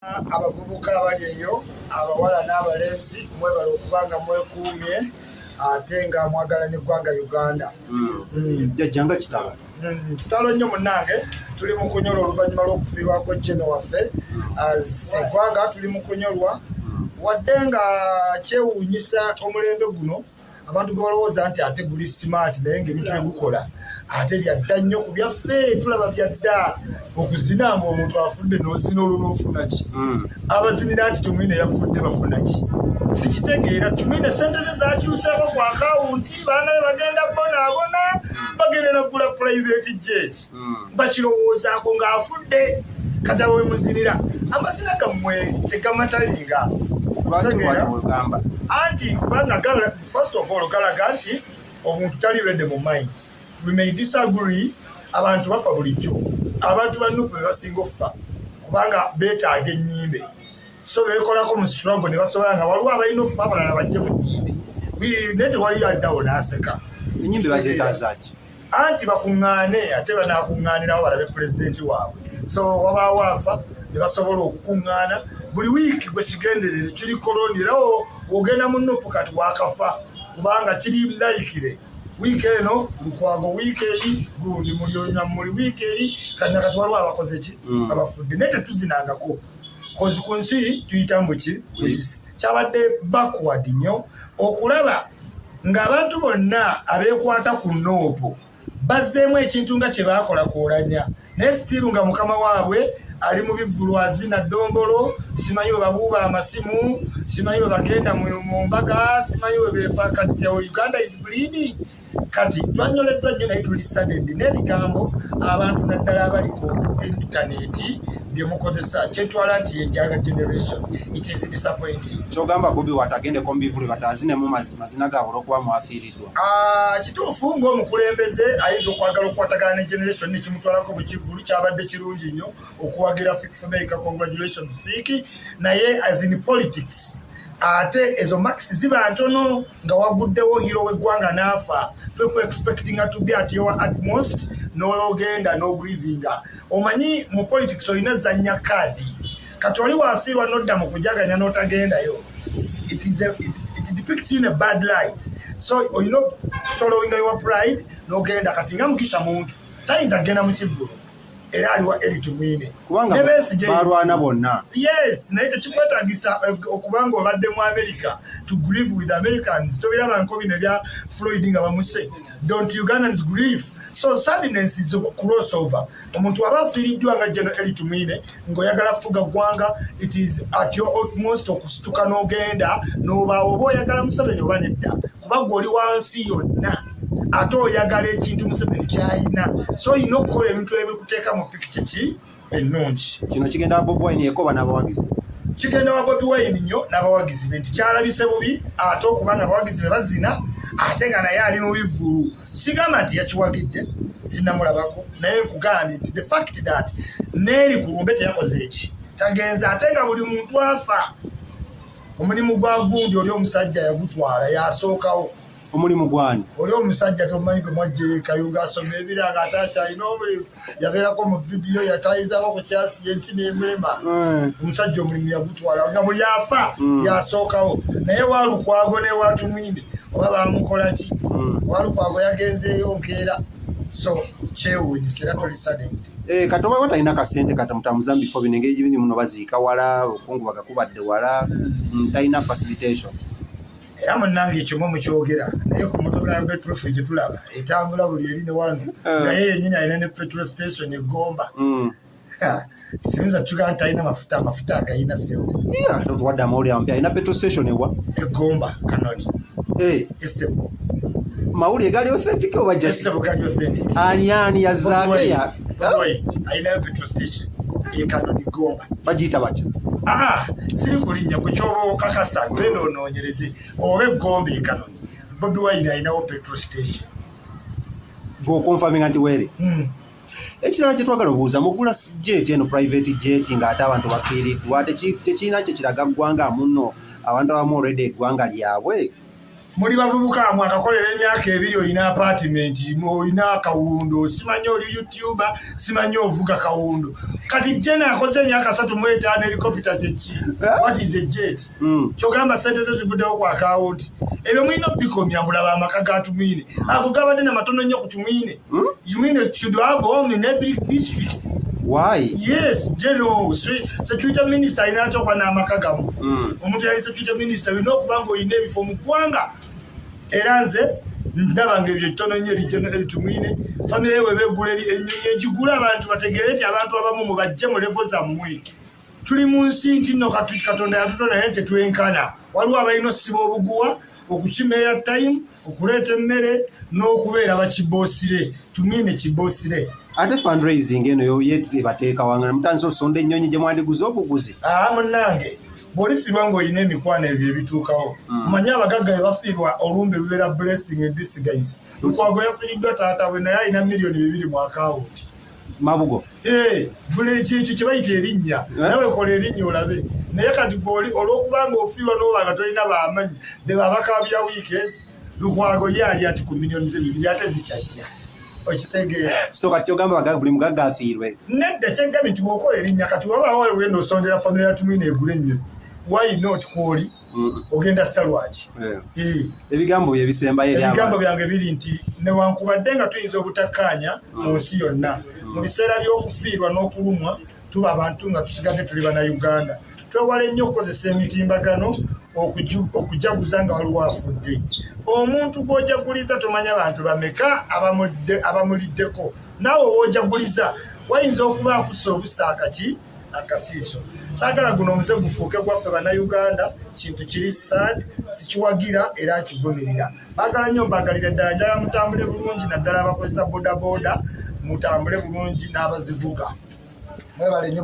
Abavubuka abali eyo abawala n'abalenzi mwebala okubanga mwekuumye ate nga mwagala n'eggwanga Uganda. Jjajjanga kitalo. Kitalo nnyo munnange, tuli mu kunyolwa oluvannyuma lw'okufiibwako jjeno waffe. Eggwanga tuli mu kunyolwa wadde nga kyewuunyisa omulembe guno abantu gwe balowooza nti ate guli smart naye ng'ebintu bye gukola ate byadda nnyo ku byaffe tulaba byadda okuzina ng'omuntu afudde n'ozina olwo n'ofuna ki? Abazinira nti Tumwine yafudde bafuna ki? Sikitegeera. Tumwine sente ze zakyuseeko ku akawunti, baana be bagenda bonaabona, bagenda n'okugula private jet. Bakirowoozaako ng'afudde kati abo bemuzinira. Amazina gammwe tegamatalinga. Anti kubanga first of all galaga nti omuntu tali ready mu mind. We may disagree, abantu bafa bulijjo. Abantu bannuku be basinga offa kubanga beetaaga ennyimbe. So beekolako mu struggle ne basobola nga waliwo abalina offa abalala bajje mu nnyimbe. Naye tewali addawo n'aseka. Ennyimbe bazeetaaza ki? Anti bakuŋŋaane ate banaakuŋŋaanirawo balabe pulezidenti waabwe. So wabaawo afa ne basobola okukuŋŋaana. Buli wiiki gwe kigenderere kiri koloni era ogenda mu nnupu kati wakafa kubanga kiri layikire. Wiiki eno Lukwago, wiiki eri gundi Mulyonywa, muli wiiki eri kati nakati waliwo abakoze ki? Abafudde. Naye tetuzinangako kozi ku nsi tuyita mbuki? Kyabadde backward nnyo okulaba ng'abantu bonna abeekwata ku noopo bazzeemu ekintu nga kye baakola kuolanya naye sitiiru nga mukama waabwe ali mu bivvulu azina ddombolo, simanyi bwe babuuba amasimu, simanyi bwe bagenda mu mbaga, simanyi bwe beepaka nti Uganda is bleeding. Kati twanyoleddwa nnyo naye tuli saddendi n'ebigambo abantu naddala abali ku intaneti bye mukozesa kyetwala nti yenjala generation. It is disappointing. Kyogamba Bobi Wine agendeko mu bivvulu batazinemu mazina gaabwe olw'okuba mwafiiriddwa. Kituufu ng'omukulembeze ayinza okwagala okukwatagana ne generation nekimutwalako mu kivvulu kyabadde kirungi nnyo okuwagira Fiki. Congratulations Fiki. Naye as in politics ate ezo max ziba ntono nga waguddewo hero w'eggwanga n'afa. Tweku expecting to be at your utmost n'ogenda no grieving. Omanyi mu politics olina zanya kaadi kati oli waafiirwa n'odda mu kujaganya n'otagendayo. It depicts you in a bad light. So olina following your pride n'ogenda kati nga mukisha muntu tayinza kgenda mu kivvulu era aliwa Elly Tumwine kubanga balwana bonna. Yes, naye tekikwetaagisa okubanga obadde mu America to grieve with Americans. Tobiraba nko bino ebya Floyd nga bamuse. Don't Ugandans grieve? So sadness is crossover. Omuntu waba afiiriddwa nga General Elly Tumwine ng'oyagala fuga ggwanga, it is at your utmost okusituka n'ogenda n'obaawo oba oyagala Museveni oba nedda kuba gwe oli wansi yonna ate oyagala ekintu Museveni ky'ayina. So olina okukola ebintu ebikuteeka mu pikica ki ennungi. Kino kigenda Bobi Wine yekoba n'abawagizi. Kigenda wa Bobi Wine nnyo n'abawagizi be nti kyalabise bubi ate okubanga abawagizi be bazina ate nga naye ali mu bivvulu. Sigamba nti yakiwagidde, sinnamulabako naye nkugambye nti the fact that Nelly Kulumbe teyakoze eki tagenze ate nga buli muntu afa. Omulimu gwa gundi oli omusajja yagutwala yasookawo. Omulimu gwani? Oli omusajja tomanyi gwe mwajja Kayunga asoma ebiranga atakyalina omulimu yabeerako mu vidiyo yatayizaako ku kyasi yensi n'emulema. Omusajja omulimu yagutwala nga buli afa yasookawo. Naye Walukwago ne Tumwine oba bamukola ki? Walukwago yagenzeeyo nkeera. So kyewuunyisa era tuli saddendi. Kati oba talina kasente katamutamuza mu bifo bino engeri gye biri muno baziika wala obukungu bagakubadde wala talina facilitation. Era munnange ekyo mukyogera naye ku motoka ya petrol gye tulaba etambula buli eri ne wano naye yennyini alina ne petrol station eGomba. Siyinza tugaa nti alina amafuta agayina ssebo. Totuwadde amawulire amapya alina petrol station ewa? eGomba Kanoni. Essebo. Mawulire gali authentic oba just? Essebo gali authentic. Ani yazzaako ya? Alinayo petrol station Kanoni Gomba. Bagiyita batya? Siri kulinnya ku kyoba okakasa genda onoonyereze oba eGomba Kanoni. Bobi Wine alinawo petrol station. Gwokonfaminga nti weere? Ekirala kye twagala obuuza mugula jet eno private jet ng'ate abantu bafiiriddwa tekirina kye kiraga ggwanga muno abantu abamu already eggwanga lyabwe muli bavubuka mwakakolera emyaka 2 olina apartment olina akawundo simanyi oli YouTuber simanyi ovuga kawundo kati jena akoze emyaka 3 mu 5 helicopter kyeki what is a jet kyogamba sente ze zivuddewo ku account ebyo mwino bikomya mbulaba amaka ga Tumwine ago gabadde na matono nnyo ku Tumwine Tumwine should have home in every district. Why? Yes, General Security Minister inacho kwa na amakagamu omuntu yali Security Minister we know kubango ine bifo mu kwanga eranze ndabange byo tono nnyo li General Elly Tumwine family yewe begula enyonyi ejigula abantu bategerete abantu abamu mu bajje mu level za mmwe tuli mu nsi ntino Katonda yatutona nete twenkana waliwo abayino sibo obuguwa okukimeya time okuleeta emmere n'okubeera bakibosire Tumwine kibosire ate fundraising eno yetu bateeka wangana mutanzo osonda ennyonyi gye mwandiguza obuguzi munange bw'olifirwa ng'olina emikwano ebyo ebituukawo mmanyi abagagga be bafiirwa olumbe lubeera blessing in disguise Lukwago yafiiriddwa taata we naye alina $2 million mu akawunti Mabugo buli kintu kye bayita erinnya nawe kola erinnya olabe naye kati olw'okuba ng'ofiirwa n'oba nga tolina baamanyi be babaka bya wiikezi Lukwago ye ali ati ku millions 2 ate zikyajja okitegeera so kati ogamba buli mugagga afiirwe nedda kyegambye nti bw'okola erinnya kati waba wali ogenda osondera famire ya Tumwine egula ennyo why not kwoli ogenda salwaki ebigambo bye bisembayo eri ebigambo byange biri nti newankubadde nga tuyinza obutakkaanya mu nsi yonna mu biseera by'okufiirwa n'okulumwa tuba abantu nga tusigadde tuli Bannauganda twewala ennyo okukozesa emitimbagano okujaguza nga waliwo afudde omuntu gw'ojaguliza tomanya bantu bameka abamuliddeko naawe w'ojaguliza wayinza okuba akussa obusaaka ki akasiiso saagala guno omuze gufuuke gwaffe Bannauganda kintu kiri sad sikiwagira era kivumirira baagala nnyo mbagalire ddala njala mutambule bulungi naddala abakozesa bodaboda mutambule bulungi n'abazivuga mwebale nnyo